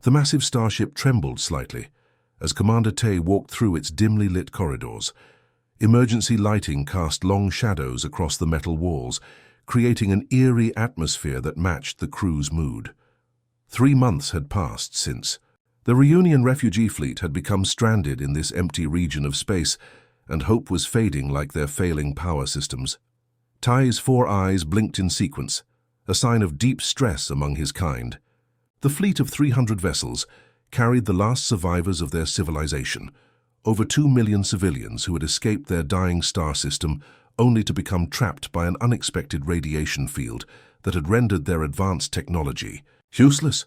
The massive starship trembled slightly as Commander Tay walked through its dimly lit corridors. Emergency lighting cast long shadows across the metal walls, creating an eerie atmosphere that matched the crew's mood. 3 months had passed since. The Reunion refugee fleet had become stranded in this empty region of space, and hope was fading like their failing power systems. Ty's 4 eyes blinked in sequence, a sign of deep stress among his kind. The fleet of 300 vessels carried the last survivors of their civilization, over 2 million civilians who had escaped their dying star system only to become trapped by an unexpected radiation field that had rendered their advanced technology useless.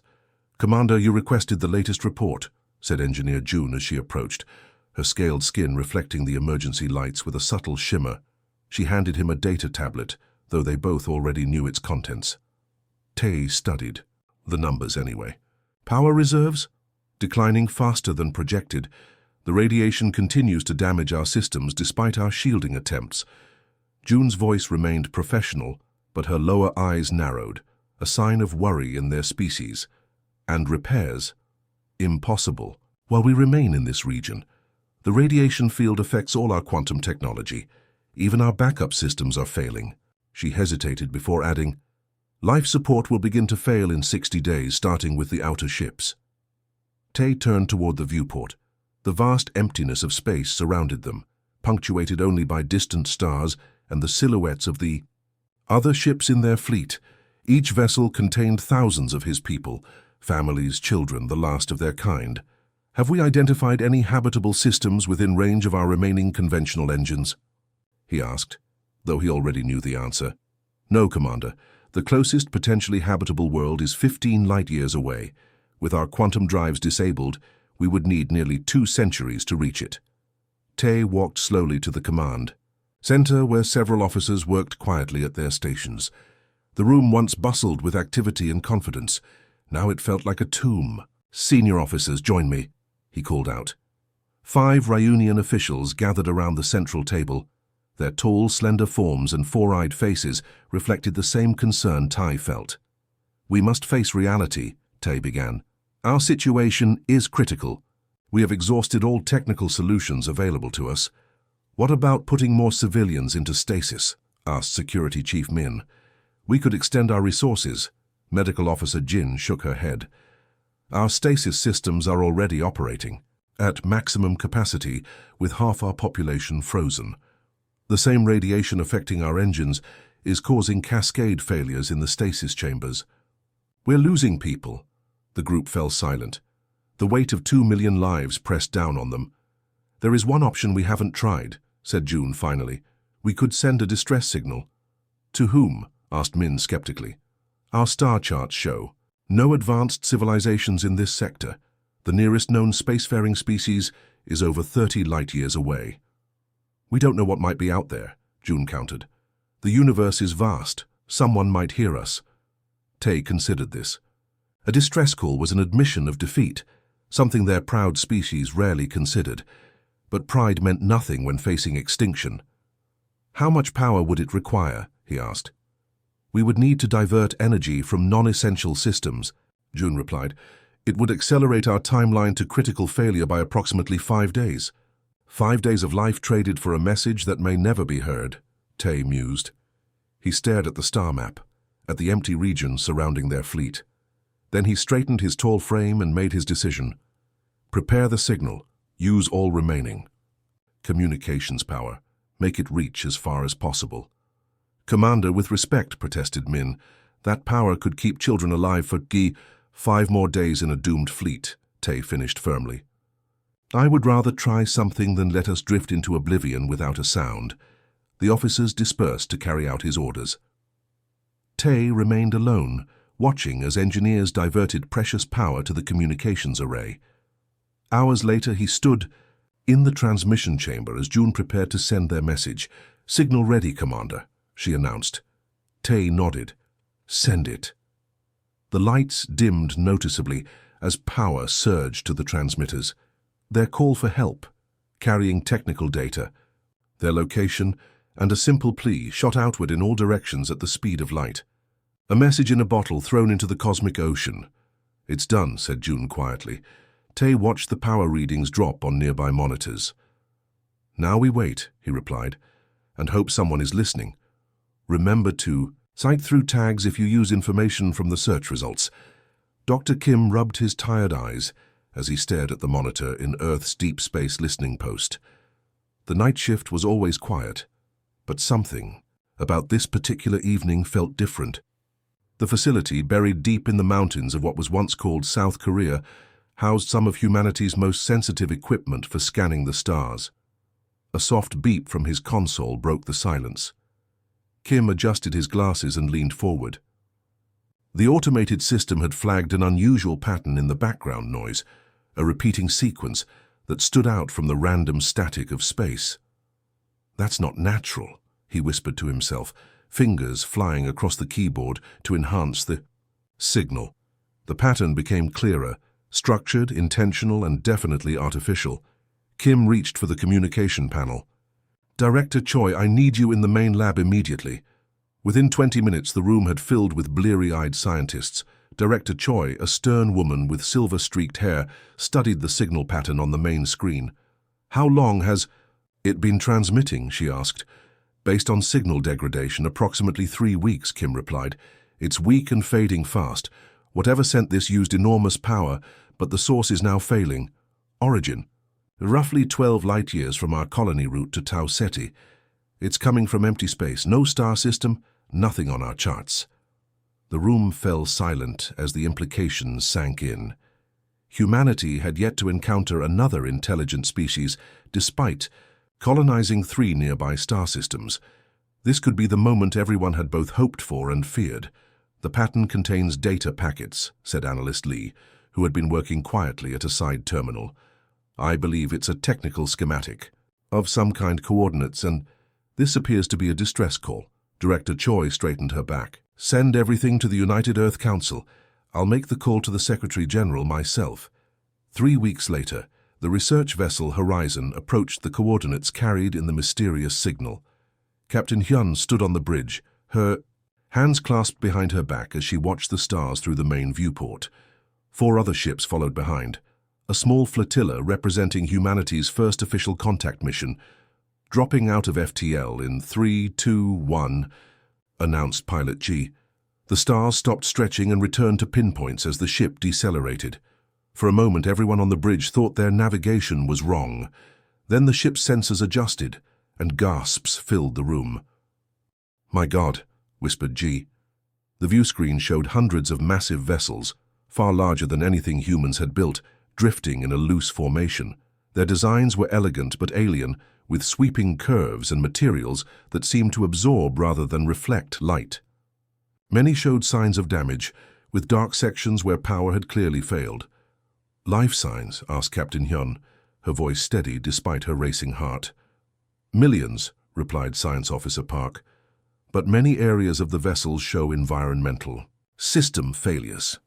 "Commander, you requested the latest report," said Engineer June as she approached, her scaled skin reflecting the emergency lights with a subtle shimmer. She handed him a data tablet, though they both already knew its contents. Tay studied. The numbers, anyway. "Power reserves? Declining faster than projected. The radiation continues to damage our systems despite our shielding attempts." June's voice remained professional, but her lower eyes narrowed, a sign of worry in their species. "And repairs? Impossible. While we remain in this region, the radiation field affects all our quantum technology. Even our backup systems are failing." She hesitated before adding, "Life support will begin to fail in 60 days, starting with the outer ships." Tay turned toward the viewport. The vast emptiness of space surrounded them, punctuated only by distant stars and the silhouettes of the other ships in their fleet. Each vessel contained thousands of his people, families, children, the last of their kind. "Have we identified any habitable systems within range of our remaining conventional engines?" he asked, though he already knew the answer. "No, Commander. The closest potentially habitable world is 15 light-years away. With our quantum drives disabled, we would need nearly 2 centuries to reach it." Tay walked slowly to the command center, where several officers worked quietly at their stations. The room once bustled with activity and confidence. Now it felt like a tomb. "Senior officers, join me," he called out. 5 Reunion officials gathered around the central table. Their tall, slender forms and 4-eyed faces reflected the same concern Ty felt. "We must face reality," Tay began. "Our situation is critical. We have exhausted all technical solutions available to us." "What about putting more civilians into stasis?" asked Security Chief Min. "We could extend our resources." Medical Officer Jin shook her head. "Our stasis systems are already operating at maximum capacity with half our population frozen. The same radiation affecting our engines is causing cascade failures in the stasis chambers. We're losing people." The group fell silent. The weight of 2 million lives pressed down on them. "There is one option we haven't tried," said June finally. "We could send a distress signal." "To whom?" asked Min skeptically. "Our star charts show no advanced civilizations in this sector. The nearest known spacefaring species is over 30 light-years away." "We don't know what might be out there," June countered. "The universe is vast. Someone might hear us." Tay considered this. A distress call was an admission of defeat, something their proud species rarely considered. But pride meant nothing when facing extinction. "How much power would it require?" he asked. "We would need to divert energy from non-essential systems," June replied. "It would accelerate our timeline to critical failure by approximately 5 days. 5 days of life traded for a message that may never be heard," Tay mused. He stared at the star map, at the empty regions surrounding their fleet. Then he straightened his tall frame and made his decision. "Prepare the signal. Use all remaining. Communications power. Make it reach as far as possible." "Commander, with respect," protested Min. "That power could keep children alive for 5 more days in a doomed fleet," Tay finished firmly. "I would rather try something than let us drift into oblivion without a sound." The officers dispersed to carry out his orders. Tay remained alone, watching as engineers diverted precious power to the communications array. Hours later, he stood in the transmission chamber as June prepared to send their message. "Signal ready, Commander," she announced. Tay nodded. "Send it." The lights dimmed noticeably as power surged to the transmitters. Their call for help, carrying technical data, their location, and a simple plea shot outward in all directions at the speed of light. A message in a bottle thrown into the cosmic ocean. It's done, said June quietly. Tay watched the power readings drop on nearby monitors. Now we wait, he replied, and hope someone is listening. Remember to cite through tags if you use information from the search results. Dr. Kim rubbed his tired eyes as he stared at the monitor in Earth's deep space listening post. The night shift was always quiet, but something about this particular evening felt different. The facility, buried deep in the mountains of what was once called South Korea, housed some of humanity's most sensitive equipment for scanning the stars. A soft beep from his console broke the silence. Kim adjusted his glasses and leaned forward. The automated system had flagged an unusual pattern in the background noise, a repeating sequence that stood out from the random static of space. That's not natural, he whispered to himself, fingers flying across the keyboard to enhance the signal. The pattern became clearer, structured, intentional, and definitely artificial. Kim reached for the communication panel. Director Choi, I need you in the main lab immediately. Within 20 minutes, the room had filled with bleary-eyed scientists. Director Choi, a stern woman with silver-streaked hair, studied the signal pattern on the main screen. How long has it been transmitting, she asked. Based on signal degradation, approximately 3 weeks, Kim replied. It's weak and fading fast. Whatever sent this used enormous power, but the source is now failing. Origin: roughly 12 light-years from our colony route to Tau Ceti. It's coming from empty space, no star system, nothing on our charts. The room fell silent as the implications sank in. Humanity had yet to encounter another intelligent species, despite colonizing 3 nearby star systems. This could be the moment everyone had both hoped for and feared. The pattern contains data packets, said Analyst Lee, who had been working quietly at a side terminal. I believe it's a technical schematic of some kind, coordinates, and this appears to be a distress call. Director Choi straightened her back. Send everything to the United Earth Council. I'll make the call to the Secretary General myself. 3 weeks later, the research vessel Horizon approached the coordinates carried in the mysterious signal. Captain Hyun stood on the bridge, her hands clasped behind her back as she watched the stars through the main viewport. 4 other ships followed behind. A small flotilla representing humanity's first official contact mission, dropping out of FTL in 3, 2, 1, announced Pilot G. The stars stopped stretching and returned to pinpoints as the ship decelerated. For a moment, everyone on the bridge thought their navigation was wrong. Then the ship's sensors adjusted, and gasps filled the room. My God, whispered G. The view screen showed hundreds of massive vessels, far larger than anything humans had built, drifting in a loose formation. Their designs were elegant but alien, with sweeping curves and materials that seemed to absorb rather than reflect light. Many showed signs of damage, with dark sections where power had clearly failed. Life signs? Asked Captain Hyun, her voice steady despite her racing heart. Millions, replied Science Officer Park, but many areas of the vessels show environmental system failures.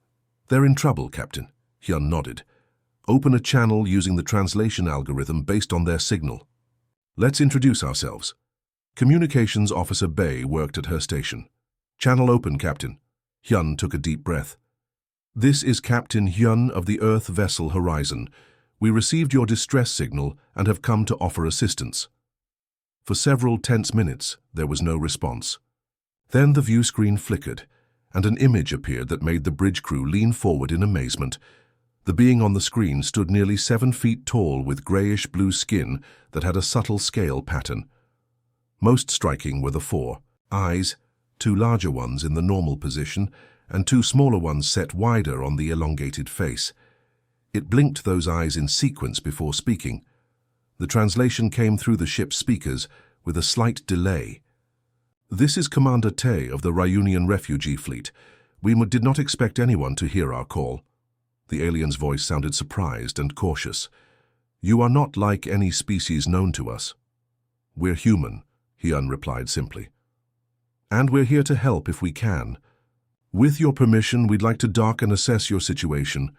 They're in trouble, Captain. Hyun nodded. Open a channel using the translation algorithm based on their signal. Let's introduce ourselves. Communications Officer Bay worked at her station. Channel open, Captain. Hyun took a deep breath. This is Captain Hyun of the Earth vessel Horizon. We received your distress signal and have come to offer assistance. For several tense minutes, there was no response. Then the view screen flickered, and an image appeared that made the bridge crew lean forward in amazement. The being on the screen stood nearly 7 feet tall with grayish-blue skin that had a subtle scale pattern. Most striking were the 4 eyes, 2 larger ones in the normal position and 2 smaller ones set wider on the elongated face. It blinked those eyes in sequence before speaking. The translation came through the ship's speakers with a slight delay. This is Commander Tae of the Ryunian refugee fleet. We did not expect anyone to hear our call. The alien's voice sounded surprised and cautious. You are not like any species known to us. We're human, Hyun replied simply. And we're here to help if we can. With your permission, we'd like to dock and assess your situation.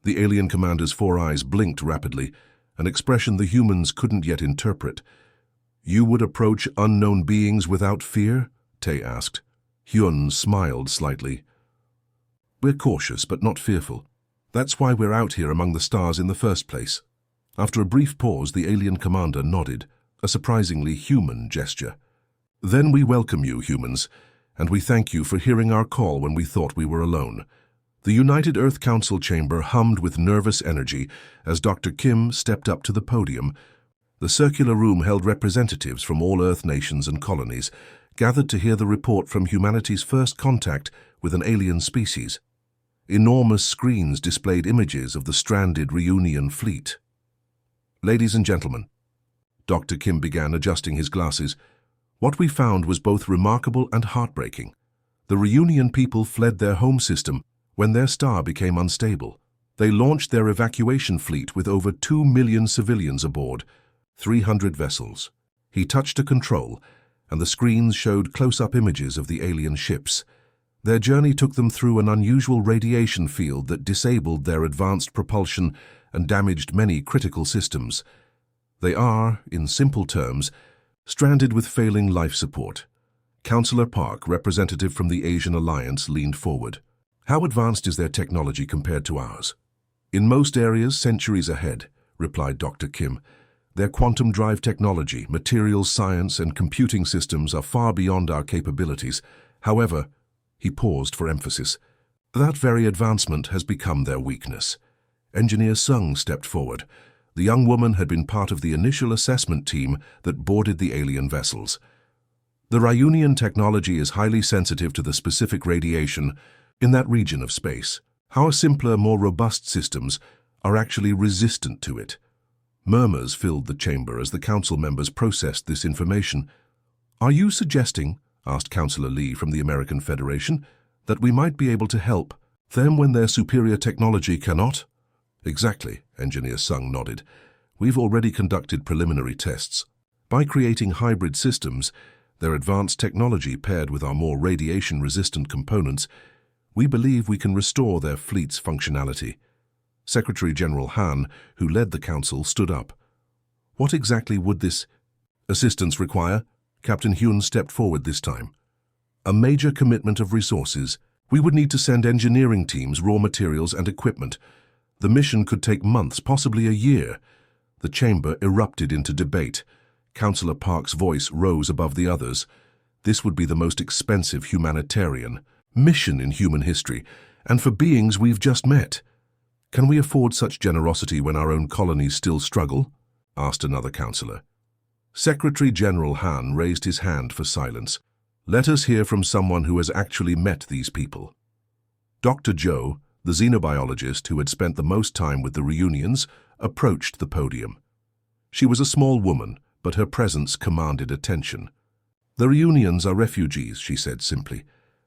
The alien commander's 4 eyes blinked rapidly, an expression the humans couldn't yet interpret. You would approach unknown beings without fear? Tae asked. Hyun smiled slightly. We're cautious but not fearful. That's why we're out here among the stars in the first place. After a brief pause, the alien commander nodded, a surprisingly human gesture. Then we welcome you, humans, and we thank you for hearing our call when we thought we were alone. The United Earth Council chamber hummed with nervous energy as Dr. Kim stepped up to the podium. The circular room held representatives from all Earth nations and colonies, gathered to hear the report from humanity's first contact with an alien species. Enormous screens displayed images of the stranded reunion fleet. Ladies and gentlemen, Dr. Kim began, adjusting his glasses. What we found was both remarkable and heartbreaking. The reunion people fled their home system when their star became unstable. They launched their evacuation fleet with over 2 million civilians aboard, 300 vessels. He touched a control, and the screens showed close-up images of the alien ships. Their journey took them through an unusual radiation field that disabled their advanced propulsion and damaged many critical systems. They are, in simple terms, stranded with failing life support. Councillor Park, representative from the Asian Alliance, leaned forward. How advanced is their technology compared to ours? In most areas, centuries ahead, replied Dr. Kim. Their quantum drive technology, materials science, and computing systems are far beyond our capabilities. However, he paused for emphasis, that very advancement has become their weakness. Engineer Sung stepped forward. The young woman had been part of the initial assessment team that boarded the alien vessels. The Ryunian technology is highly sensitive to the specific radiation in that region of space. Our simpler, more robust systems are actually resistant to it. Murmurs filled the chamber as the council members processed this information. Are you suggesting, asked Councillor Lee from the American Federation, that we might be able to help them when their superior technology cannot? Exactly, Engineer Sung nodded. We've already conducted preliminary tests. By creating hybrid systems, their advanced technology paired with our more radiation-resistant components, we believe we can restore their fleet's functionality. Secretary General Han, who led the council, stood up. What exactly would this assistance require? Captain Hyun stepped forward this time. A major commitment of resources. We would need to send engineering teams, raw materials, and equipment. The mission could take months, possibly a year. The chamber erupted into debate. Councillor Park's voice rose above the others. This would be the most expensive humanitarian mission in human history, and for beings we've just met. Can we afford such generosity when our own colonies still struggle? Asked another councillor. Secretary General Han raised his hand for silence. Let us hear from someone who has actually met these people. Dr. Zhou, the xenobiologist who had spent the most time with the reunions, approached the podium. She was a small woman, but her presence commanded attention. The reunions are refugees, she said simply.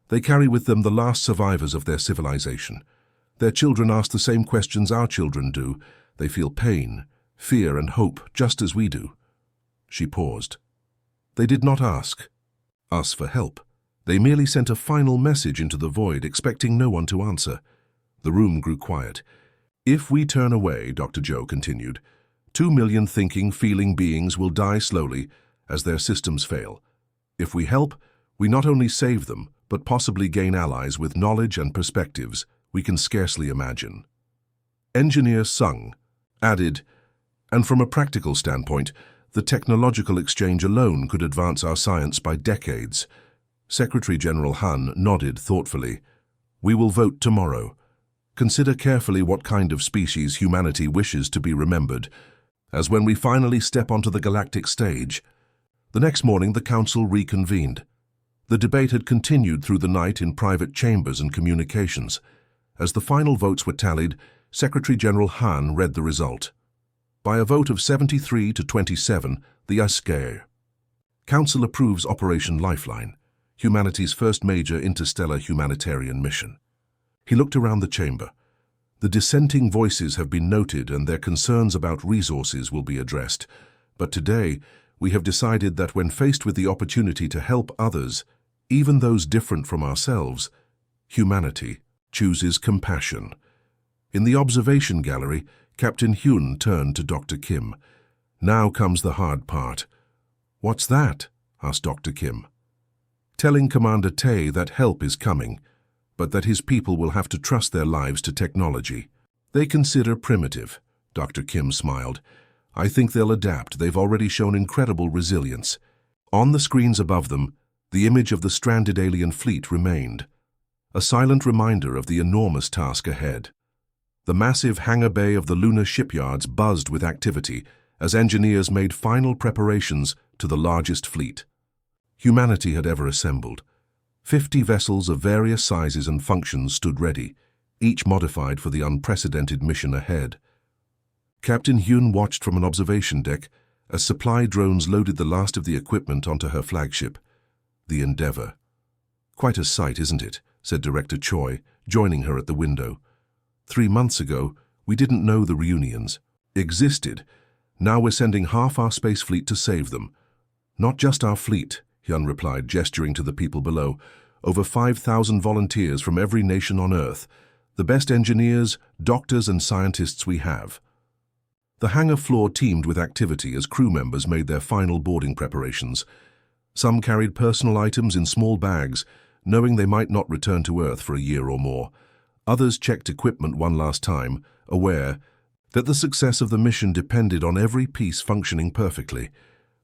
They carry with them the last survivors of their civilization. Their children ask the same questions our children do. They feel pain, fear, and hope, just as we do. She paused. They did not ask us for help. They merely sent a final message into the void, expecting no one to answer. The room grew quiet. If we turn away, Dr. Zhou continued, 2 million thinking, feeling beings will die slowly as their systems fail. If we help, we not only save them, but possibly gain allies with knowledge and perspectives we can scarcely imagine. Engineer Sung added, and from a practical standpoint, the technological exchange alone could advance our science by decades. Secretary General Han nodded thoughtfully. We will vote tomorrow. Consider carefully what kind of species humanity wishes to be remembered, as when we finally step onto the galactic stage. The next morning, the council reconvened. The debate had continued through the night in private chambers and communications. As the final votes were tallied, Secretary General Han read the result. By a vote of 73 to 27, the ASCAE. Council approves Operation Lifeline, humanity's first major interstellar humanitarian mission. He looked around the chamber. The dissenting voices have been noted and their concerns about resources will be addressed. But today, we have decided that when faced with the opportunity to help others, even those different from ourselves, humanity chooses compassion. In the observation gallery, Captain Hyun turned to Dr. Kim. Now comes the hard part. What's that? Asked Dr. Kim. Telling Commander Tae that help is coming, but that his people will have to trust their lives to technology. They consider primitive, Dr. Kim smiled. I think they'll adapt. They've already shown incredible resilience. On the screens above them, the image of the stranded alien fleet remained, a silent reminder of the enormous task ahead. The massive hangar bay of the lunar shipyards buzzed with activity as engineers made final preparations to the largest fleet humanity had ever assembled. 50 vessels of various sizes and functions stood ready, each modified for the unprecedented mission ahead. Captain Hyun watched from an observation deck as supply drones loaded the last of the equipment onto her flagship, the Endeavour. "Quite a sight, isn't it?" said Director Choi, joining her at the window. 3 months ago, we didn't know the reunions existed. Now we're sending half our space fleet to save them. Not just our fleet, Hyun replied, gesturing to the people below. Over 5,000 volunteers from every nation on Earth, the best engineers, doctors and scientists we have. The hangar floor teemed with activity as crew members made their final boarding preparations. Some carried personal items in small bags, knowing they might not return to Earth for a year or more. Others checked equipment one last time, aware that the success of the mission depended on every piece functioning perfectly.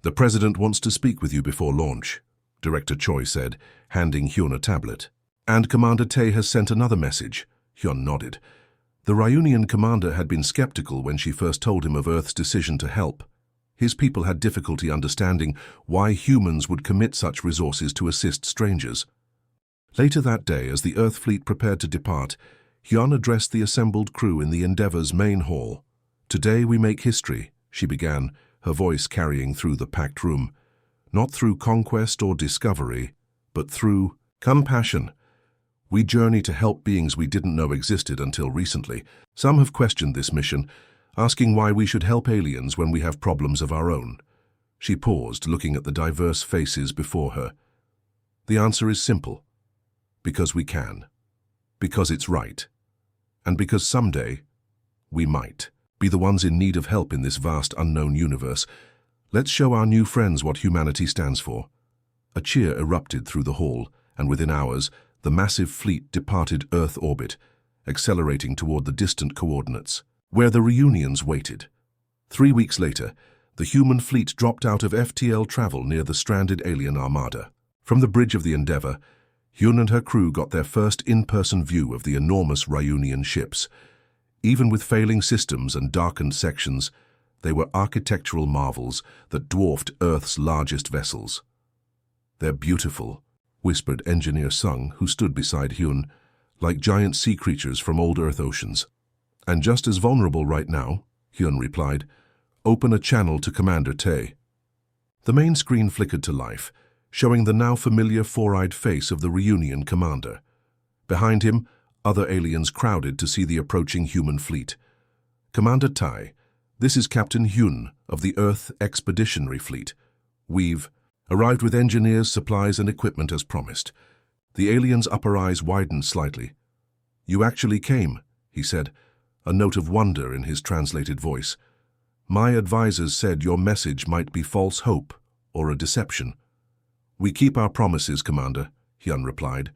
"The President wants to speak with you before launch," Director Choi said, handing Hyun a tablet. "And Commander Tae has sent another message." Hyun nodded. The Ryunian commander had been skeptical when she first told him of Earth's decision to help. His people had difficulty understanding why humans would commit such resources to assist strangers. Later that day, as the Earth fleet prepared to depart, Hyun addressed the assembled crew in the Endeavour's main hall. "Today we make history," she began, her voice carrying through the packed room. "Not through conquest or discovery, but through compassion. We journey to help beings we didn't know existed until recently. Some have questioned this mission, asking why we should help aliens when we have problems of our own." She paused, looking at the diverse faces before her. "The answer is simple. Because we can. Because it's right. And because someday, we might be the ones in need of help in this vast unknown universe. Let's show our new friends what humanity stands for." A cheer erupted through the hall, and within hours, the massive fleet departed Earth orbit, accelerating toward the distant coordinates, where the reunions waited. 3 weeks later, the human fleet dropped out of FTL travel near the stranded alien armada. From the bridge of the Endeavour, Hyun and her crew got their first in-person view of the enormous Ryunian ships. Even with failing systems and darkened sections, they were architectural marvels that dwarfed Earth's largest vessels. "They're beautiful," whispered Engineer Sung, who stood beside Hyun, "like giant sea creatures from old Earth oceans." "And just as vulnerable right now," Hyun replied. "Open a channel to Commander Tae." The main screen flickered to life, showing the now familiar four-eyed face of the Reunion commander. Behind him, other aliens crowded to see the approaching human fleet. "Commander Tae, this is Captain Hyun of the Earth Expeditionary Fleet. We've arrived with engineers, supplies and equipment as promised." The alien's upper eyes widened slightly. "You actually came," he said, a note of wonder in his translated voice. "My advisors said your message might be false hope or a deception." "We keep our promises, Commander," Hyun replied.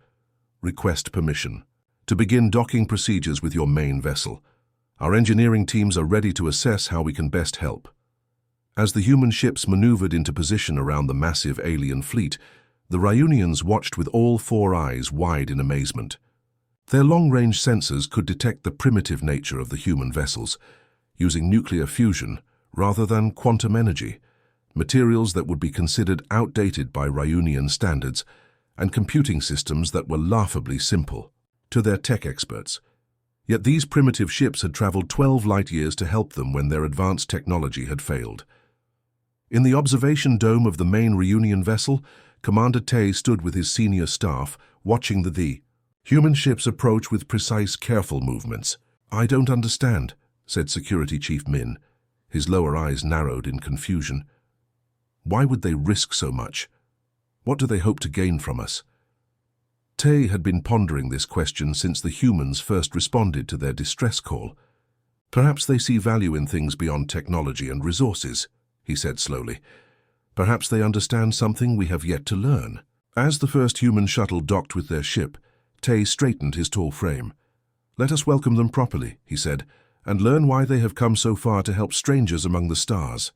"Request permission to begin docking procedures with your main vessel. Our engineering teams are ready to assess how we can best help." As the human ships maneuvered into position around the massive alien fleet, the Ryunians watched with all four eyes wide in amazement. Their long-range sensors could detect the primitive nature of the human vessels, using nuclear fusion rather than quantum energy, materials that would be considered outdated by Ryunian standards, and computing systems that were laughably simple to their tech experts. Yet these primitive ships had traveled 12 light-years to help them when their advanced technology had failed. In the observation dome of the main Reunion vessel, Commander Tae stood with his senior staff, watching the human ships approach with precise, careful movements. "I don't understand," said Security Chief Min. His lower eyes narrowed in confusion. "Why would they risk so much? What do they hope to gain from us?" Tae had been pondering this question since the humans first responded to their distress call. "Perhaps they see value in things beyond technology and resources," he said slowly. "Perhaps they understand something we have yet to learn." As the first human shuttle docked with their ship, Tae straightened his tall frame. "Let us welcome them properly," he said. and learn why they have come so far to help strangers among the stars.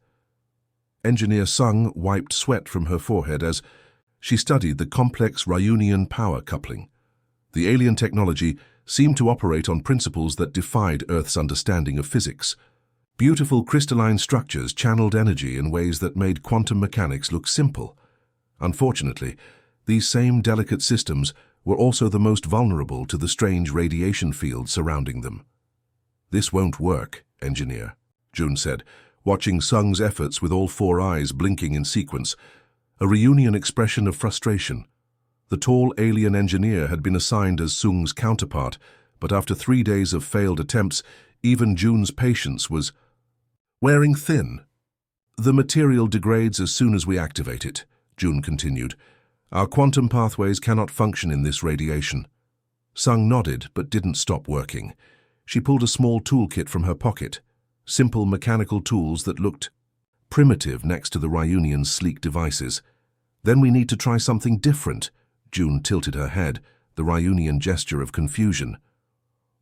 Engineer Sung wiped sweat from her forehead as she studied the complex Ryunian power coupling. The alien technology seemed to operate on principles that defied Earth's understanding of physics. Beautiful crystalline structures channeled energy in ways that made quantum mechanics look simple. Unfortunately, these same delicate systems were also the most vulnerable to the strange radiation field surrounding them. "This won't work, Engineer," June said, watching Sung's efforts with all four eyes blinking in sequence, a Ryunian expression of frustration. The tall alien engineer had been assigned as Sung's counterpart, but after 3 days of failed attempts, even June's patience was wearing thin. "The material degrades as soon as we activate it," June continued. "Our quantum pathways cannot function in this radiation." Sung nodded but didn't stop working. She pulled a small toolkit from her pocket, simple mechanical tools that looked primitive next to the Ryunian's sleek devices. "Then we need to try something different." June tilted her head, the Ryunian gesture of confusion.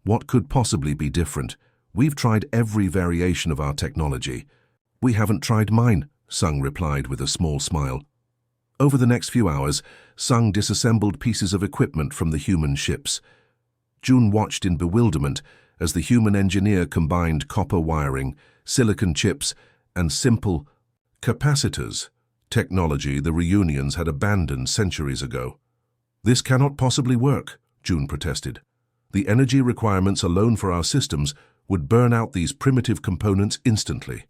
"What could possibly be different? We've tried every variation of our technology." "We haven't tried mine," Sung replied with a small smile. Over the next few hours, Sung disassembled pieces of equipment from the human ships. June watched in bewilderment as the human engineer combined copper wiring, silicon chips, and simple capacitors, technology the Ryunians had abandoned centuries ago. "This cannot possibly work," June protested. "The energy requirements alone for our systems would burn out these primitive components instantly."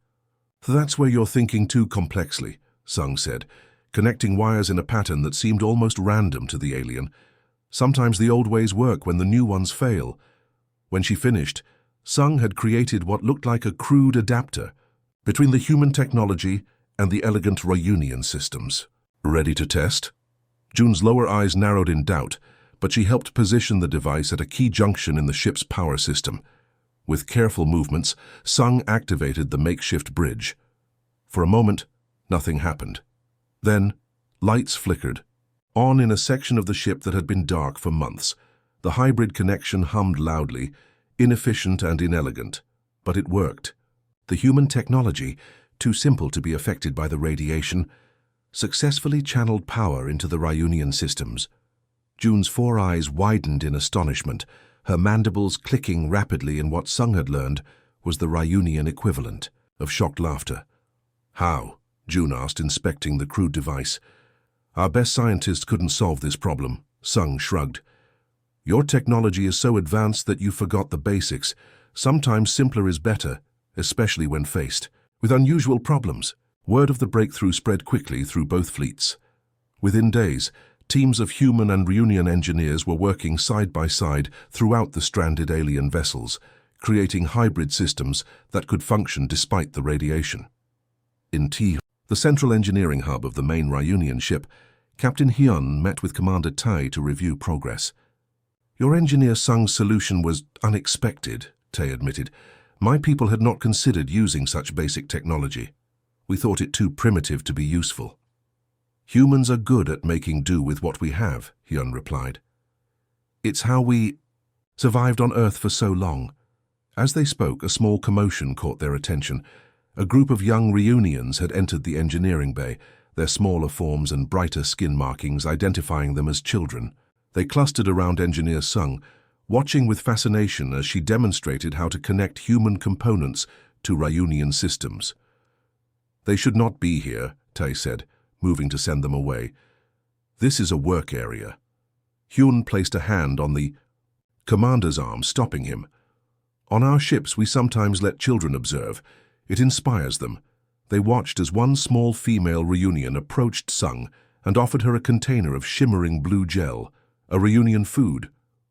"That's where you're thinking too complexly," Sung said, connecting wires in a pattern that seemed almost random to the alien. "Sometimes the old ways work when the new ones fail." When she finished, Sung had created what looked like a crude adapter between the human technology and the elegant Ryunian systems. "Ready to test?" June's lower eyes narrowed in doubt, but she helped position the device at a key junction in the ship's power system. With careful movements, Sung activated the makeshift bridge. For a moment, nothing happened. Then, lights flickered. On in a section of the ship that had been dark for months, the hybrid connection hummed loudly, inefficient and inelegant. But it worked. The human technology, too simple to be affected by the radiation, successfully channeled power into the Ryunian systems. June's four eyes widened in astonishment, her mandibles clicking rapidly in what Sung had learned was the Ryunian equivalent of shocked laughter. "How?" June asked, inspecting the crude device. "Our best scientists couldn't solve this problem," Sung shrugged. "Your technology is so advanced that you forgot the basics. Sometimes simpler is better, especially when faced with unusual problems." Word of the breakthrough spread quickly through both fleets. Within days, teams of human and Ryunian engineers were working side by side throughout the stranded alien vessels, creating hybrid systems that could function despite the radiation. In T, the central engineering hub of the main Ryunian ship, Captain Hyun met with Commander Tai to review progress. "Your engineer Sung's solution was unexpected," Tai admitted. "My people had not considered using such basic technology. We thought it too primitive to be useful." "Humans are good at making do with what we have," Hyun replied. "It's how we survived on Earth for so long." As they spoke, a small commotion caught their attention. A group of young Ryunians had entered the engineering bay, their smaller forms and brighter skin markings identifying them as children. They clustered around Engineer Sung, watching with fascination as she demonstrated how to connect human components to Ryunian systems. "They should not be here," Tai said, moving to send them away. "This is a work area." Hyun placed a hand on the commander's arm, stopping him. "On our ships, we sometimes let children observe. It inspires them." They watched as one small female Ryunian approached Sung and offered her a container of shimmering blue gel, a Ryunian food.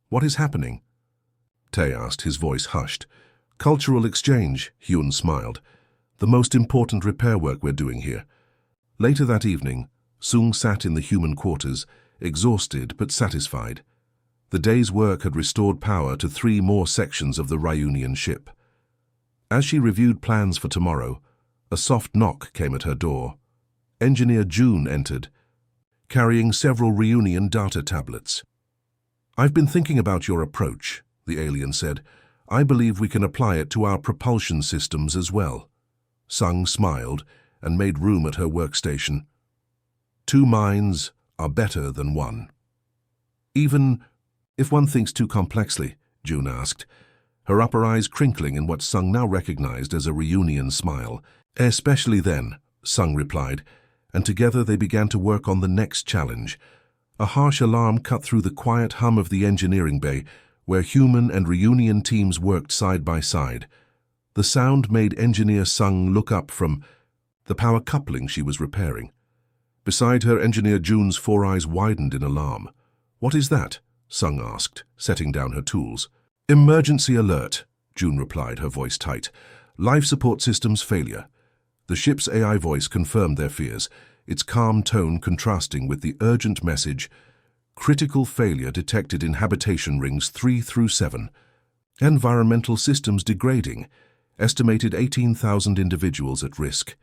"What is happening?" Tai asked, his voice hushed. "Cultural exchange," Hyun smiled. "The most important repair work we're doing here." Later that evening, Sung sat in the human quarters, exhausted but satisfied. The day's work had restored power to 3 more sections of the Ryunian ship. As she reviewed plans for tomorrow, a soft knock came at her door. Engineer June entered, carrying several Ryunian data tablets. "I've been thinking about your approach," the alien said. I believe we can apply it to our propulsion systems as well." Sung smiled and made room at her workstation. "Two minds are better than one." "Even if one thinks too complexly?" June asked, her upper eyes crinkling in what Sung now recognized as a reunion smile. "Especially then," Sung replied, and together they began to work on the next challenge. A harsh alarm cut through the quiet hum of the engineering bay, where human and reunion teams worked side by side. The sound made engineer Sung look up from the power coupling she was repairing. Beside her, engineer June's four eyes widened in alarm. "What is that?" Sung asked, setting down her tools. "Emergency alert," June replied, her voice tight. "Life support systems failure." The ship's AI voice confirmed their fears, its calm tone contrasting with the urgent message, "Critical failure detected in habitation rings 3 through 7. Environmental systems degrading. Estimated 18,000 individuals at risk."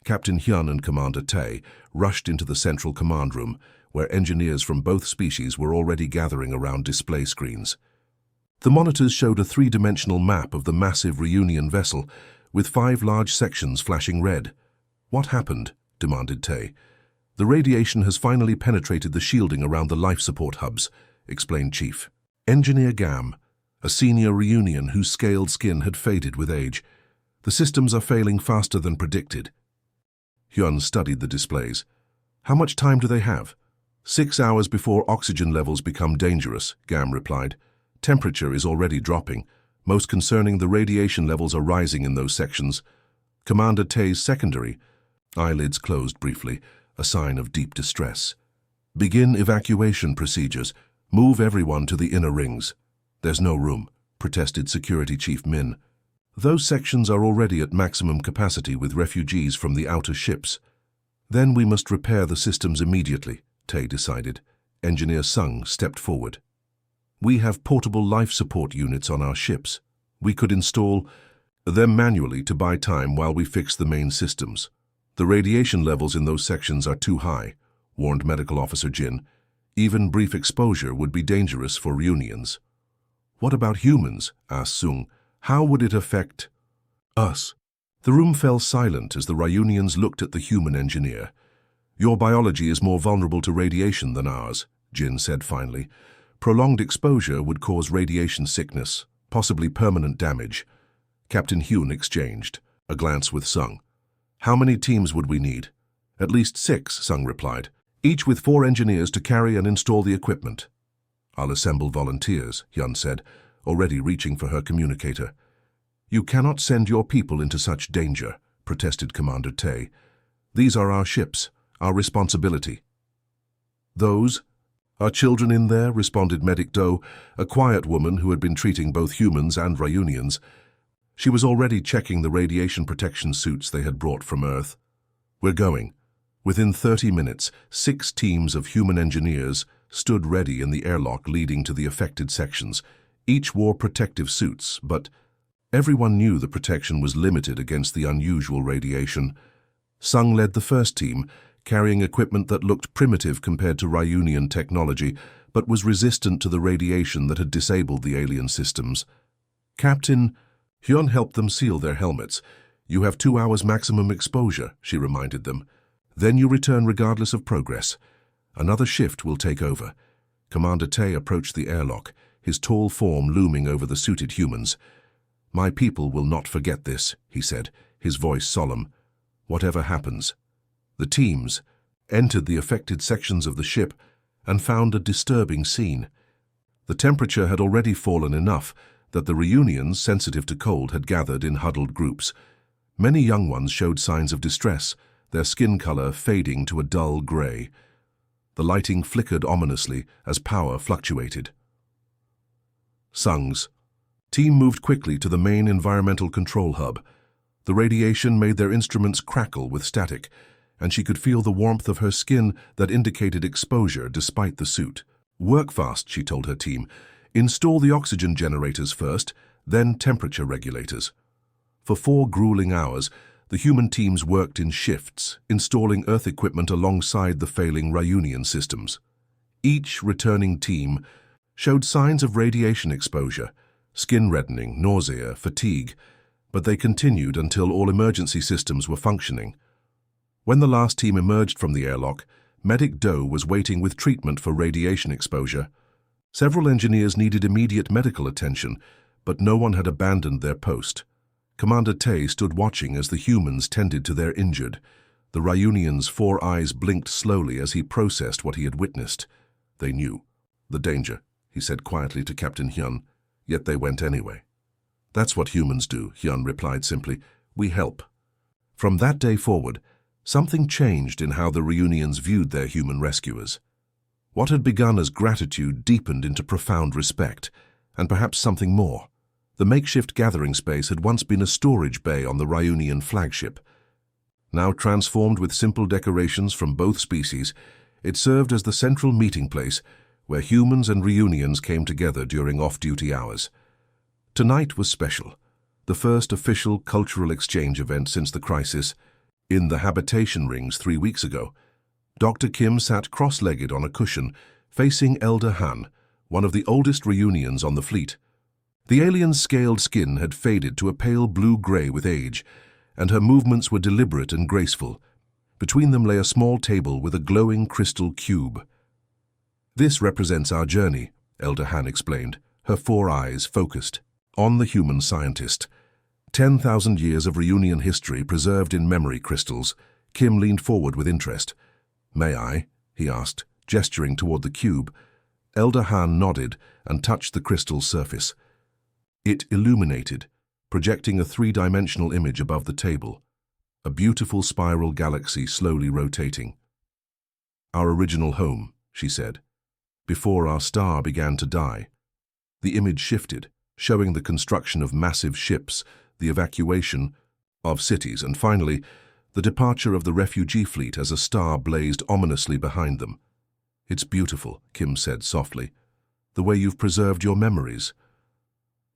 Captain Hyun and Commander Tae rushed into the central command room, where engineers from both species were already gathering around display screens. The monitors showed a three-dimensional map of the massive reunion vessel, with 5 large sections flashing red. "What happened?" demanded Tae. "The radiation has finally penetrated the shielding around the life support hubs," explained Chief. Engineer Gam, a senior reunion whose scaled skin had faded with age. "The systems are failing faster than predicted." Hyun studied the displays. "How much time do they have?" 6 hours before oxygen levels become dangerous," Gam replied. "Temperature is already dropping. Most concerning, the radiation levels are rising in those sections." Commander Tae's secondary eyelids closed briefly, a sign of deep distress. "Begin evacuation procedures. Move everyone to the inner rings." "There's no room," protested Security Chief Min. "Those sections are already at maximum capacity with refugees from the outer ships." "Then we must repair the systems immediately," Tae decided. Engineer Sung stepped forward. "We have portable life support units on our ships. We could install them manually to buy time while we fix the main systems." "The radiation levels in those sections are too high," warned Medical Officer Jin. "Even brief exposure would be dangerous for reunions." "What about humans?" asked Sung. "How would it affect us?" The room fell silent as the reunions looked at the human engineer. "Your biology is more vulnerable to radiation than ours," Jin said finally. "Prolonged exposure would cause radiation sickness, possibly permanent damage." Captain Hyun exchanged a glance with Sung. "How many teams would we need?" "At least 6, Sung replied, "each with 4 engineers to carry and install the equipment." "I'll assemble volunteers," Hyun said, already reaching for her communicator. "You cannot send your people into such danger," protested Commander Tae. "These are our ships, our responsibility." "Those are children in there," responded Medic Do, a quiet woman who had been treating both humans and reunions. She was already checking the radiation protection suits they had brought from Earth. "We're going." Within 30 minutes, 6 teams of human engineers stood ready in the airlock leading to the affected sections. Each wore protective suits, but everyone knew the protection was limited against the unusual radiation. Sung led the first team, carrying equipment that looked primitive compared to reunion technology, but was resistant to the radiation that had disabled the alien systems. "Captain," Hyun helped them seal their helmets. "You have 2 hours maximum exposure," she reminded them. "Then you return regardless of progress. Another shift will take over." Commander Tae approached the airlock, his tall form looming over the suited humans. "My people will not forget this," he said, his voice solemn. "Whatever happens." The teams entered the affected sections of the ship and found a disturbing scene. The temperature had already fallen enough that the reunions, sensitive to cold, had gathered in huddled groups. Many young ones showed signs of distress, their skin color fading to a dull gray. The lighting flickered ominously as power fluctuated. Sung's team moved quickly to the main environmental control hub. The radiation made their instruments crackle with static, and she could feel the warmth of her skin that indicated exposure despite the suit. "Work fast," she told her team. "Install the oxygen generators first, then temperature regulators." For 4 grueling hours, the human teams worked in shifts, installing Earth equipment alongside the failing reunion systems. Each returning team showed signs of radiation exposure, skin reddening, nausea, fatigue, but they continued until all emergency systems were functioning. When the last team emerged from the airlock, Medic Doe was waiting with treatment for radiation exposure. Several engineers needed immediate medical attention, but no one had abandoned their post. Commander Tay stood watching as the humans tended to their injured. The Ryunian's 4 eyes blinked slowly as he processed what he had witnessed. They knew the danger, he said quietly to Captain Hyun, yet they went anyway. That's what humans do, Hyun replied simply. We help. From that day forward, something changed in how the Ryunians viewed their human rescuers. What had begun as gratitude deepened into profound respect, and perhaps something more. The makeshift gathering space had once been a storage bay on the Ryunian flagship. Now transformed with simple decorations from both species, it served as the central meeting place where humans and Ryunians came together during off-duty hours. Tonight was special, the first official cultural exchange event since the crisis. In the habitation rings 3 weeks ago, Dr. Kim sat cross-legged on a cushion, facing Elder Han, one of the oldest Ryunians on the fleet. The alien's scaled skin had faded to a pale blue-gray with age, and her movements were deliberate and graceful. Between them lay a small table with a glowing crystal cube. This represents our journey, Elder Han explained, her 4 eyes focused on the human scientist. 10,000 years of Ryunian history preserved in memory crystals. Kim leaned forward with interest. May I? He asked, gesturing toward the cube. Elder Han nodded and touched the crystal's surface. It illuminated, projecting a 3-dimensional image above the table, a beautiful spiral galaxy slowly rotating. Our original home, she said, before our star began to die. The image shifted, showing the construction of massive ships, the evacuation of cities, and finally, the departure of the refugee fleet as a star blazed ominously behind them. It's beautiful, Kim said softly, the way you've preserved your memories.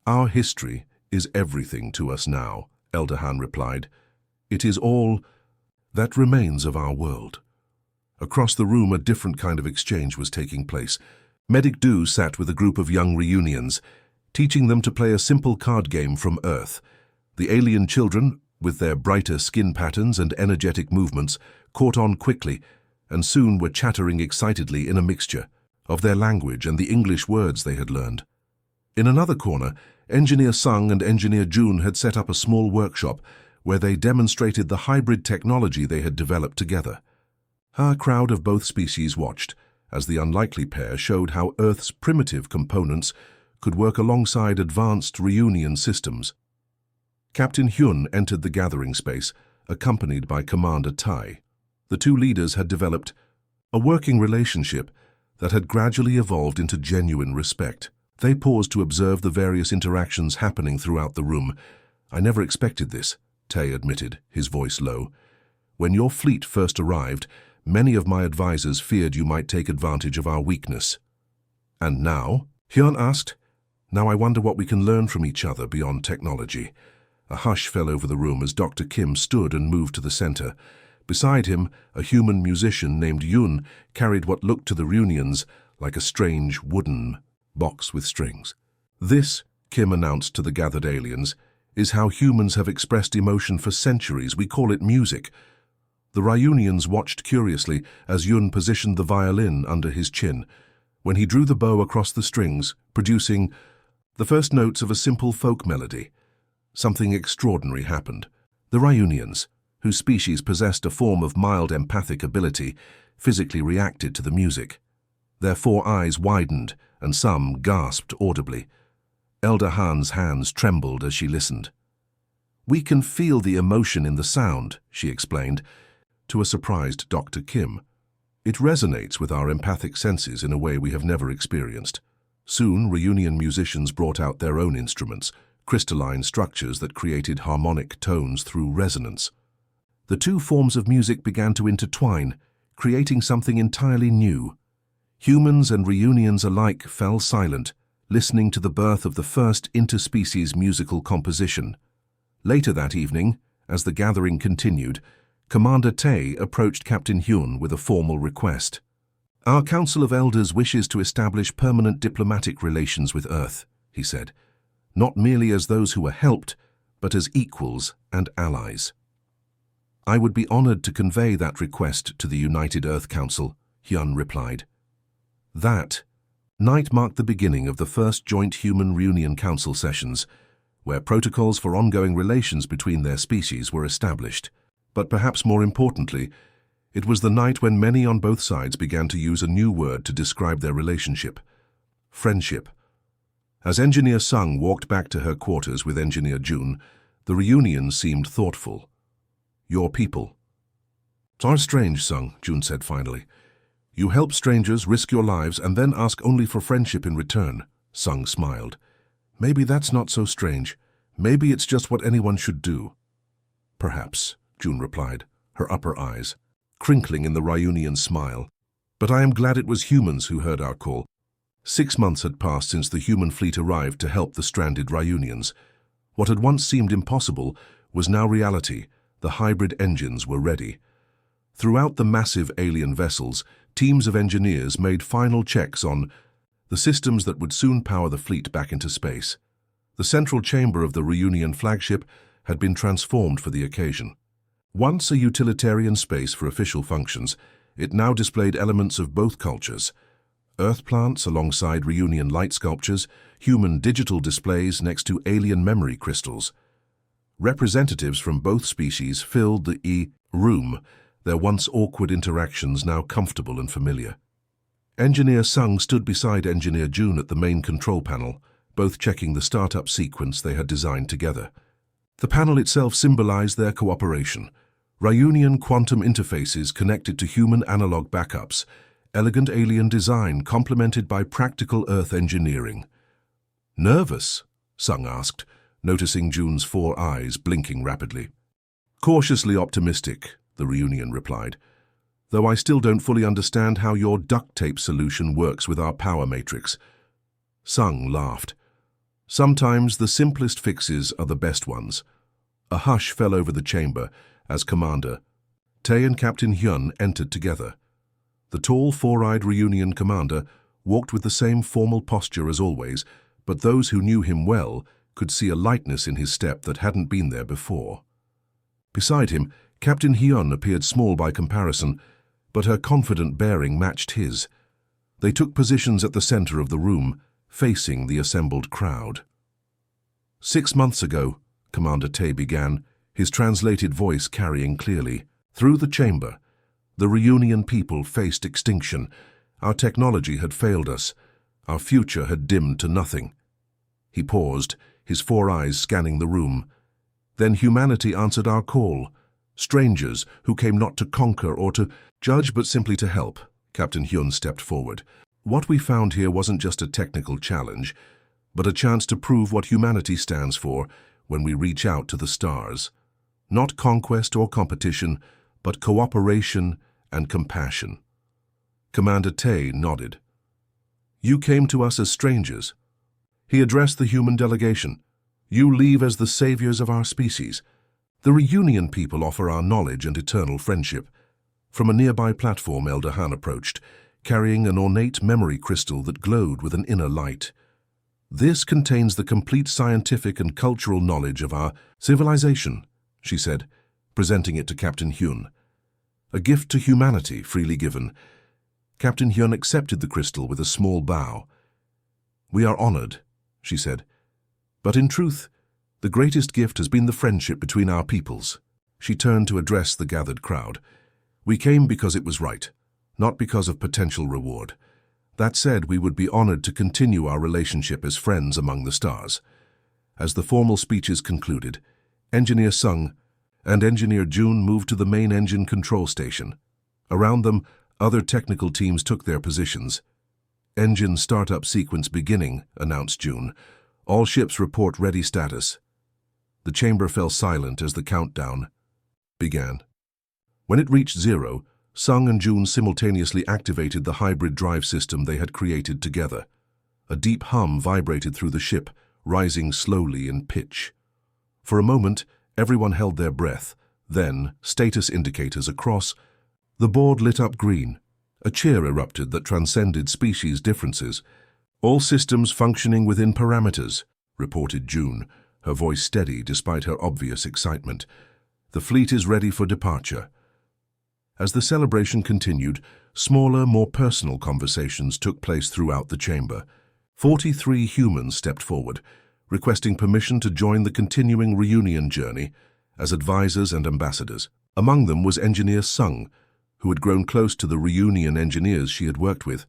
Our history is everything to us now, Elder Han replied. It is all that remains of our world. Across the room, a different kind of exchange was taking place. Medic Du sat with a group of young Ryunians, teaching them to play a simple card game from Earth. The alien children, with their brighter skin patterns and energetic movements, caught on quickly, and soon were chattering excitedly in a mixture of their language and the English words they had learned. In another corner, Engineer Sung and Engineer Jun had set up a small workshop where they demonstrated the hybrid technology they had developed together. A crowd of both species watched, as the unlikely pair showed how Earth's primitive components could work alongside advanced Ryunian systems. Captain Hyun entered the gathering space, accompanied by Commander Tai. The 2 leaders had developed a working relationship that had gradually evolved into genuine respect. They paused to observe the various interactions happening throughout the room. I never expected this, Tai admitted, his voice low. When your fleet first arrived, many of my advisors feared you might take advantage of our weakness. And now? Hyun asked. Now I wonder what we can learn from each other beyond technology. A hush fell over the room as Dr. Kim stood and moved to the center. Beside him, a human musician named Yun carried what looked to the Ryunians like a strange wooden box with strings. This, Kim announced to the gathered aliens, is how humans have expressed emotion for centuries. We call it music. The Ryunians watched curiously as Yun positioned the violin under his chin, when he drew the bow across the strings, producing the first notes of a simple folk melody. Something extraordinary happened. The Ryunians, whose species possessed a form of mild empathic ability, physically reacted to the music. Their 4 eyes widened, and some gasped audibly. Elder Han's hands trembled as she listened. We can feel the emotion in the sound, she explained, to a surprised Dr. Kim. It resonates with our empathic senses in a way we have never experienced. Soon, Ryunian musicians brought out their own instruments, crystalline structures that created harmonic tones through resonance. The 2 forms of music began to intertwine, creating something entirely new. Humans and Ryunians alike fell silent, listening to the birth of the first interspecies musical composition. Later that evening, as the gathering continued, Commander Tay approached Captain Hyun with a formal request. Our Council of Elders wishes to establish permanent diplomatic relations with Earth, he said. not merely as those who were helped, but as equals and allies. "I would be honored to convey that request to the United Earth Council," Hyun replied. That night marked the beginning of the first joint Human Reunion Council sessions, where protocols for ongoing relations between their species were established. But perhaps more importantly, it was the night when many on both sides began to use a new word to describe their relationship: friendship. As Engineer Sung walked back to her quarters with Engineer Jun, the reunion seemed thoughtful. "Your people." "It's our strange, Sung," Jun said finally. "You help strangers, risk your lives, and then ask only for friendship in return," Sung smiled. "Maybe that's not so strange. Maybe it's just what anyone should do." "Perhaps," Jun replied, her upper eyes crinkling in the Ryunian smile. "But I am glad it was humans who heard our call." 6 months had passed since the human fleet arrived to help the stranded Ryunians. What had once seemed impossible was now reality. The hybrid engines were ready. Throughout the massive alien vessels, teams of engineers made final checks on the systems that would soon power the fleet back into space. The central chamber of the Reunion flagship had been transformed for the occasion. Once a utilitarian space for official functions, it now displayed elements of both cultures: Earth plants alongside Reunion light sculptures, human digital displays next to alien memory crystals. Representatives from both species filled the room, their once awkward interactions now comfortable and familiar. Engineer Sung stood beside Engineer Jun at the main control panel, both checking the startup sequence they had designed together. The panel itself symbolized their cooperation. Reunion quantum interfaces connected to human analog backups, elegant alien design complemented by practical Earth engineering. "Nervous?" Sung asked, noticing Jun's 4 eyes blinking rapidly. "Cautiously optimistic," the Reunion replied, "though I still don't fully understand how your duct tape solution works with our power matrix." Sung laughed. "Sometimes the simplest fixes are the best ones." A hush fell over the chamber as Commander Tae and Captain Hyun entered together. The tall, 4-eyed Reunion commander walked with the same formal posture as always, but those who knew him well could see a lightness in his step that hadn't been there before. Beside him, Captain Hyun appeared small by comparison, but her confident bearing matched his. They took positions at the center of the room, facing the assembled crowd. "6 months ago," Commander Tae began, his translated voice carrying clearly, "through the chamber, the Reunion people faced extinction. Our technology had failed us. Our future had dimmed to nothing." He paused, his 4 eyes scanning the room. "Then humanity answered our call. Strangers who came not to conquer or to judge but simply to help." Captain Hyun stepped forward. "What we found here wasn't just a technical challenge, but a chance to prove what humanity stands for when we reach out to the stars. Not conquest or competition, but cooperation and compassion." Commander Tae nodded. "You came to us as strangers." He addressed the human delegation. "You leave as the saviors of our species. The Reunion people offer our knowledge and eternal friendship." From a nearby platform, Elder Han approached, carrying an ornate memory crystal that glowed with an inner light. "This contains the complete scientific and cultural knowledge of our civilization," she said, presenting it to Captain Hyun. "A gift to humanity, freely given." Captain Hyun accepted the crystal with a small bow. "We are honored," she said. "But in truth, the greatest gift has been the friendship between our peoples." She turned to address the gathered crowd. "We came because it was right, not because of potential reward. That said, we would be honored to continue our relationship as friends among the stars." As the formal speeches concluded, Engineer Sung and Engineer Jun moved to the main engine control station. Around them, other technical teams took their positions. "Engine startup sequence beginning," announced Jun. "All ships report ready status." The chamber fell silent as the countdown began. When it reached 0, Sung and Jun simultaneously activated the hybrid drive system they had created together. A deep hum vibrated through the ship, rising slowly in pitch. For a moment, everyone held their breath. Then, status indicators across, the board lit up green. A cheer erupted that transcended species differences. "All systems functioning within parameters. reported June, her voice steady despite her obvious excitement. "The fleet is ready for departure." As the celebration continued, smaller, more personal conversations took place throughout the chamber. 43 humans stepped forward, requesting permission to join the continuing reunion journey as advisors and ambassadors. Among them was Engineer Sung, who had grown close to the reunion engineers she had worked with.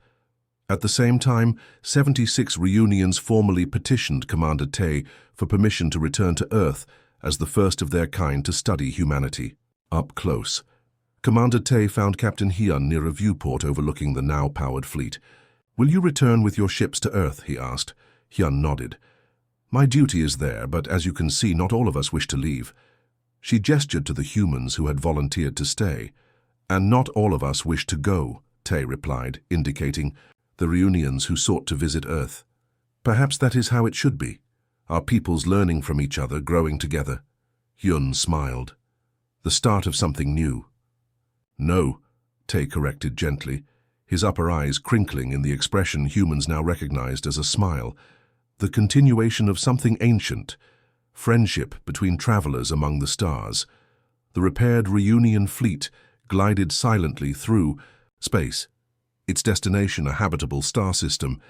At the same time, 76 reunions formally petitioned Commander Tay for permission to return to Earth as the first of their kind to study humanity. Up close, Commander Tay found Captain Hyun near a viewport overlooking the now-powered fleet. "Will you return with your ships to Earth?" he asked. Hyun nodded. "My duty is there, but as you can see, not all of us wish to leave." She gestured to the humans who had volunteered to stay. "And not all of us wish to go," Tay replied, indicating the reunions who sought to visit Earth. "Perhaps that is how it should be. Our peoples learning from each other, growing together." Hyun smiled. "The start of something new." "No," Tay corrected gently, his upper eyes crinkling in the expression humans now recognized as a smile. "The continuation of something ancient, friendship between travelers among the stars." The repaired reunion fleet glided silently through space, its destination a habitable star system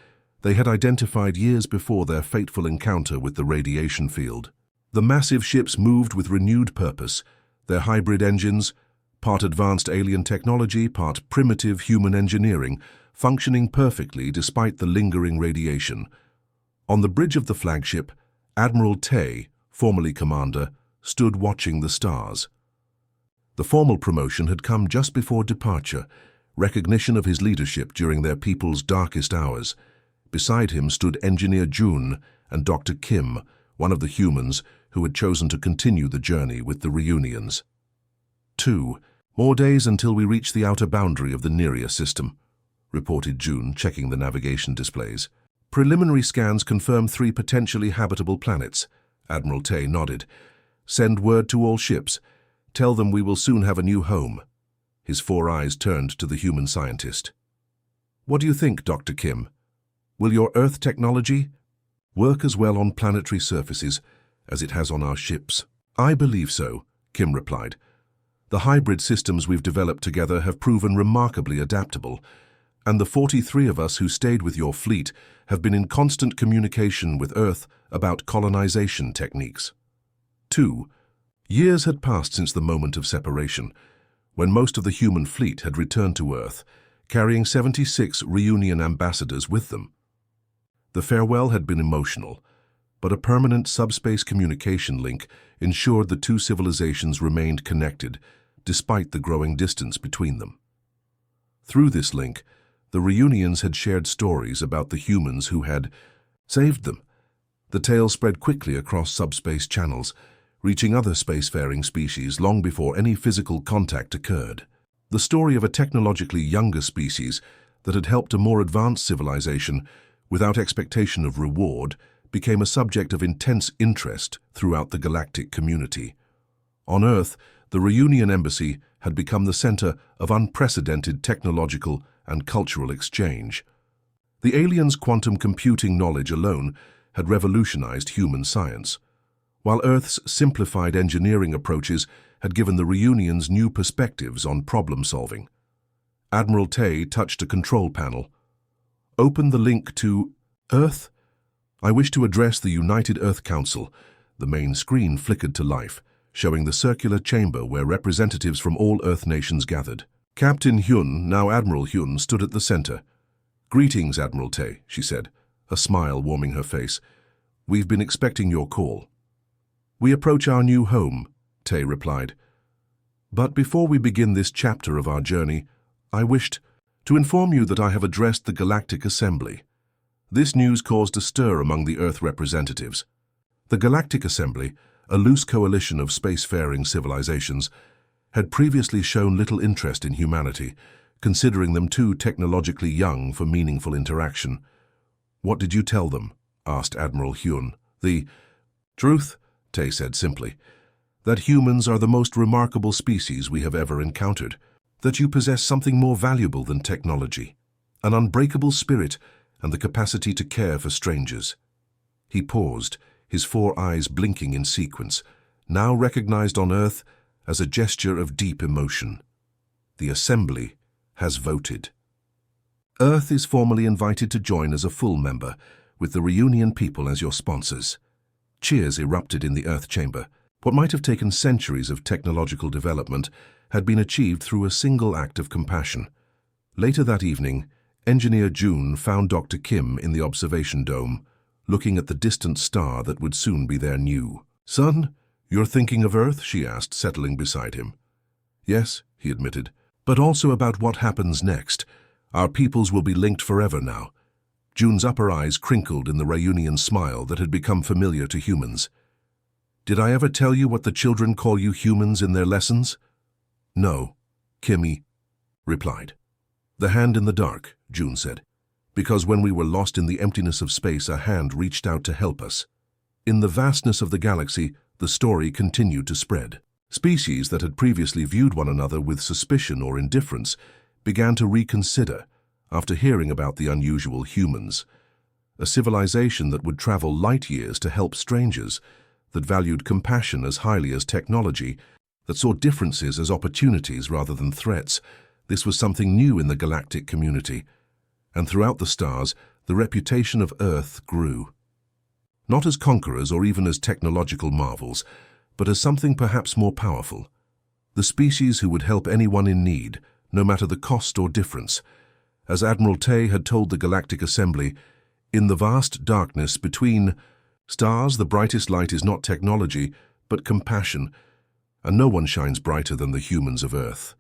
they had identified years before their fateful encounter with the radiation field. The massive ships moved with renewed purpose, their hybrid engines, part advanced alien technology, part primitive human engineering, functioning perfectly despite the lingering radiation. On the bridge of the flagship, Admiral Tay, formerly commander, stood watching the stars. The formal promotion had come just before departure, recognition of his leadership during their people's darkest hours. Beside him stood Engineer Jun and Dr. Kim, one of the humans who had chosen to continue the journey with the reunions. 2 more days until we reach the outer boundary of the Neria system, reported Jun, checking the navigation displays. "Preliminary scans confirm 3 potentially habitable planets." Admiral Tay nodded. "Send word to all ships. Tell them we will soon have a new home." His 4 eyes turned to the human scientist. "What do you think, Dr. Kim? Will your Earth technology work as well on planetary surfaces as it has on our ships?" "I believe so," Kim replied. "The hybrid systems we've developed together have proven remarkably adaptable, and the 43 of us who stayed with your fleet have been in constant communication with Earth about colonization techniques." 2 years had passed since the moment of separation, when most of the human fleet had returned to Earth, carrying 76 reunion ambassadors with them. The farewell had been emotional, but a permanent subspace communication link ensured the 2 civilizations remained connected, despite the growing distance between them. Through this link, the reunions had shared stories about the humans who had saved them. The tale spread quickly across subspace channels, reaching other spacefaring species long before any physical contact occurred. The story of a technologically younger species that had helped a more advanced civilization without expectation of reward became a subject of intense interest throughout the galactic community. On Earth, the Reunion Embassy had become the center of unprecedented technological and cultural exchange. The aliens' quantum computing knowledge alone had revolutionized human science, while Earth's simplified engineering approaches had given the Reunions new perspectives on problem-solving. Admiral Tay touched a control panel. "Open the link to Earth. I wish to address the United Earth Council." The main screen flickered to life, showing the circular chamber where representatives from all Earth nations gathered. Captain Hyun, now Admiral Hyun, stood at the center. "Greetings, Admiral Tay," she said, a smile warming her face. "We've been expecting your call." "We approach our new home," Tay replied. "But before we begin this chapter of our journey, I wished to inform you that I have addressed the Galactic Assembly." This news caused a stir among the Earth representatives. The Galactic Assembly, a loose coalition of spacefaring civilizations, had previously shown little interest in humanity, considering them too technologically young for meaningful interaction. "What did you tell them?" asked Admiral Hyun. "The truth," Tay said simply, "that humans are the most remarkable species we have ever encountered, that you possess something more valuable than technology, an unbreakable spirit and the capacity to care for strangers." He paused, his 4 eyes blinking in sequence, now recognized on Earth as a gesture of deep emotion. The Assembly has voted. Earth is formally invited to join as a full member, with the Reunion people as your sponsors. Cheers erupted in the Earth chamber. What might have taken centuries of technological development had been achieved through a single act of compassion. Later that evening, Engineer June found Dr. Kim in the observation dome, looking at the distant star that would soon be their new. "Son, you're thinking of Earth?" she asked, settling beside him. "Yes," he admitted, "but also about what happens next. Our peoples will be linked forever now." June's upper eyes crinkled in the Reunion smile that had become familiar to humans. "Did I ever tell you what the children call you humans in their lessons?" "No," Kimmy replied. "The hand in the dark," June said, "because when we were lost in the emptiness of space, a hand reached out to help us." In the vastness of the galaxy, the story continued to spread. Species that had previously viewed one another with suspicion or indifference began to reconsider after hearing about the unusual humans. A civilization that would travel light years to help strangers, that valued compassion as highly as technology, that saw differences as opportunities rather than threats. This was something new in the galactic community, and throughout the stars, the reputation of Earth grew. Not as conquerors or even as technological marvels, but as something perhaps more powerful. The species who would help anyone in need, no matter the cost or difference. As Admiral Tay had told the Galactic Assembly, in the vast darkness between stars, the brightest light is not technology, but compassion, and no one shines brighter than the humans of Earth.